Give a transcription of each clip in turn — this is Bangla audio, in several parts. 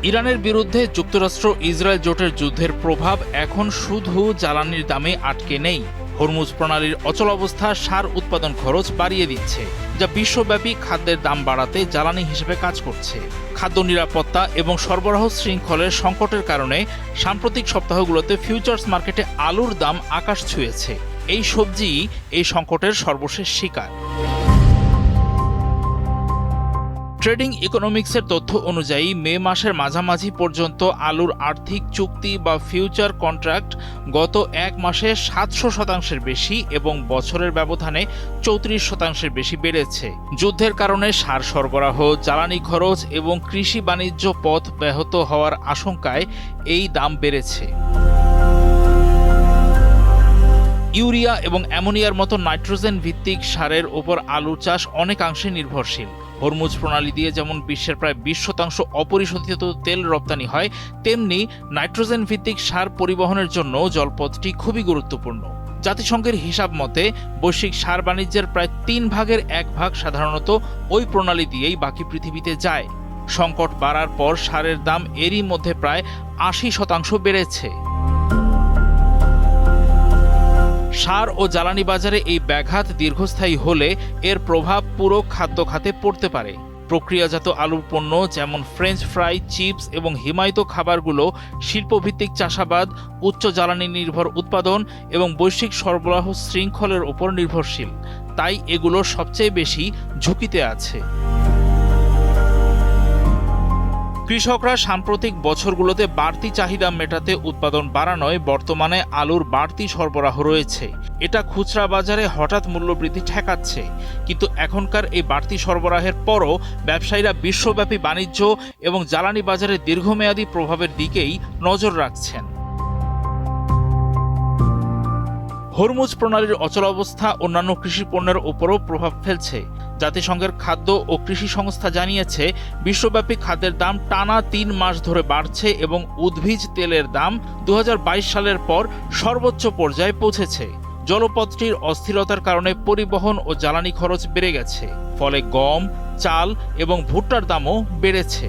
ইরানের বিরুদ্ধে যুক্তরাষ্ট্র ইসরায়েল জোটের যুদ্ধের প্রভাব এখন শুধু জ্বালানির দামে আটকে নেই। হরমুজ প্রণালীর অচলাবস্থা সার উৎপাদন খরচ বাড়িয়ে দিচ্ছে, যা বিশ্বব্যাপী খাদ্যের দাম বাড়াতে জ্বালানি হিসেবে কাজ করছে। খাদ্য নিরাপত্তা এবং সরবরাহ শৃঙ্খলের সংকটের কারণে সাম্প্রতিক সপ্তাহগুলোতে ফিউচার্স মার্কেটে আলুর দাম আকাশ ছুঁয়েছে। এই সবজি এই সংকটের সর্বশেষ শিকার। ট্রেডিং ইকোনমিক্সের তথ্য অনুযায়ী মে মাসের মাঝামাঝি পর্যন্ত আলুর আর্থিক চুক্তি বা ফিউচার কন্ট্রাক্ট গত এক মাসে ৭০০% বেশি এবং বছরের ব্যবধানে ৩৪% বেশি বেড়েছে। যুদ্ধের কারণে সার সরবরাহ, জ্বালানি খরচ এবং কৃষি বাণিজ্য পথ ব্যাহত হওয়ার আশঙ্কায় এই দাম বেড়েছে। ইউরিয়া এবং অ্যামোনিয়ার মতো নাইট্রোজেন ভিত্তিক সারের ওপর আলু চাষ অনেকাংশে নির্ভরশীল। হরমুজ প্রণালী দিয়ে যেমন বিশ্বের প্রায় ২০% অপরিশোধিত তেল রপ্তানি হয়, তেমনি নাইট্রোজেন ভিত্তিক সার পরিবহনের জন্য জলপথটি খুবই গুরুত্বপূর্ণ। জাতিসংঘের হিসাব মতে বৈশ্বিক সার বাণিজ্যের প্রায় 1/3 সাধারণত ওই প্রণালী দিয়েই বাকি পৃথিবীতে যায়। সংকট বাড়ার পর সারের দাম এরই মধ্যে প্রায় ৮০% বেড়েছে। সার ও জ্বালানি বাজারে এই ব্যাঘাত দীর্ঘস্থায়ী হলে এর প্রভাব পুরো খাদ্য খাতে পড়তে পারে। প্রক্রিয়াজাত আলুর পণ্য যেমন ফ্রেঞ্চ ফ্রাই, চিপস এবং হিমায়িত খাবারগুলো শিল্পভিত্তিক চাষাবাদ, উচ্চ জ্বালানি নির্ভর উৎপাদন এবং বৈশ্বিক সরবরাহ শৃঙ্খলের উপর নির্ভরশীল। তাই এগুলো সবচেয়ে বেশি ঝুঁকিতে আছে। কৃষকরা সাম্প্রতিক বছরগুলোতে বাড়তি চাহিদা মেটাতে উৎপাদন বাড়ানোয় বর্তমানে আলুর বাড়তি সরবরাহ রয়েছে। এটা খুচরা বাজারে হঠাৎ মূল্যবৃদ্ধি ঠেকাচ্ছে। কিন্তু এখনকার এই বাড়তি সরবরাহের পরও ব্যবসায়ীরা বিশ্বব্যাপী বাণিজ্য এবং জ্বালানি বাজারে দীর্ঘমেয়াদী প্রভাবের দিকেই নজর রাখছেন। হরমুজ প্রণালীর অচলাবস্থা অন্যান্য কৃষি পণ্যের উপরও প্রভাব ফেলছে। জাতিসংঘের খাদ্য ও কৃষি সংস্থা জানিয়েছে, বিশ্বব্যাপী খাদ্যের দাম টানা ৩ মাস ধরে বাড়ছে এবং উদ্ভিজ তেলের দাম ২০২২ সালের পর সর্বোচ্চ পর্যায়ে পৌঁছেছে। জলপথটির অস্থিরতার কারণে পরিবহন ও জ্বালানি খরচ বেড়ে গেছে, ফলে গম, চাল এবং ভুট্টার দামও বেড়েছে।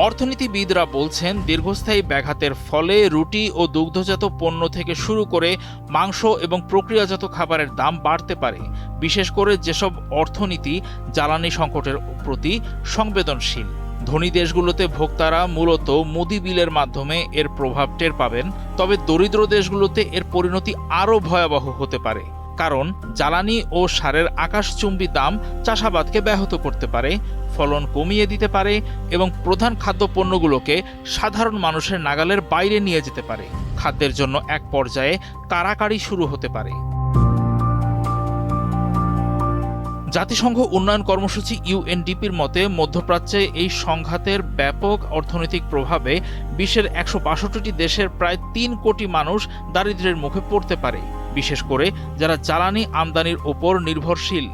অর্থনীতিবিদরা বলছেন, দীর্ঘস্থায়ী ব্যাঘাতের ফলে রুটি ও দুগ্ধজাত পণ্য থেকে শুরু করে মাংস এবং প্রক্রিয়াজাত খাবারের দাম বাড়তে পারে, বিশেষ করে যেসব অর্থনীতি জ্বালানি সংকটের প্রতি সংবেদনশীল। ধনী দেশগুলোতে ভোক্তারা মূলত মুদি বিলের মাধ্যমে এর প্রভাব টের পাবেন, তবে দরিদ্র দেশগুলোতে এর পরিণতি আরও ভয়াবহ হতে পারে। কারণ জ্বালানি ও সারের আকাশচুম্বী দাম চাষাবাদকে ব্যাহত করতে পারে, ফলন কমিয়ে দিতে পারে এবং প্রধান খাদ্যপণ্যগুলোকে সাধারণ মানুষের নাগালের বাইরে নিয়ে যেতে পারে। খাদ্যের জন্য এক পর্যায়ে কাড়াকাড়ি শুরু হতে পারে। জাতিসংঘ উন্নয়ন কর্মসূচি UNDP-র মতে, মধ্যপ্রাচ্যে এই সংঘাতের ব্যাপক অর্থনৈতিক প্রভাবে বিশ্বের ১৬২টি দেশের প্রায় ৩ কোটি মানুষ দারিদ্র্যের মুখে পড়তে পারে, বিশেষ করে যারা জ্বালানি আমদানির ওপর নির্ভরশীল।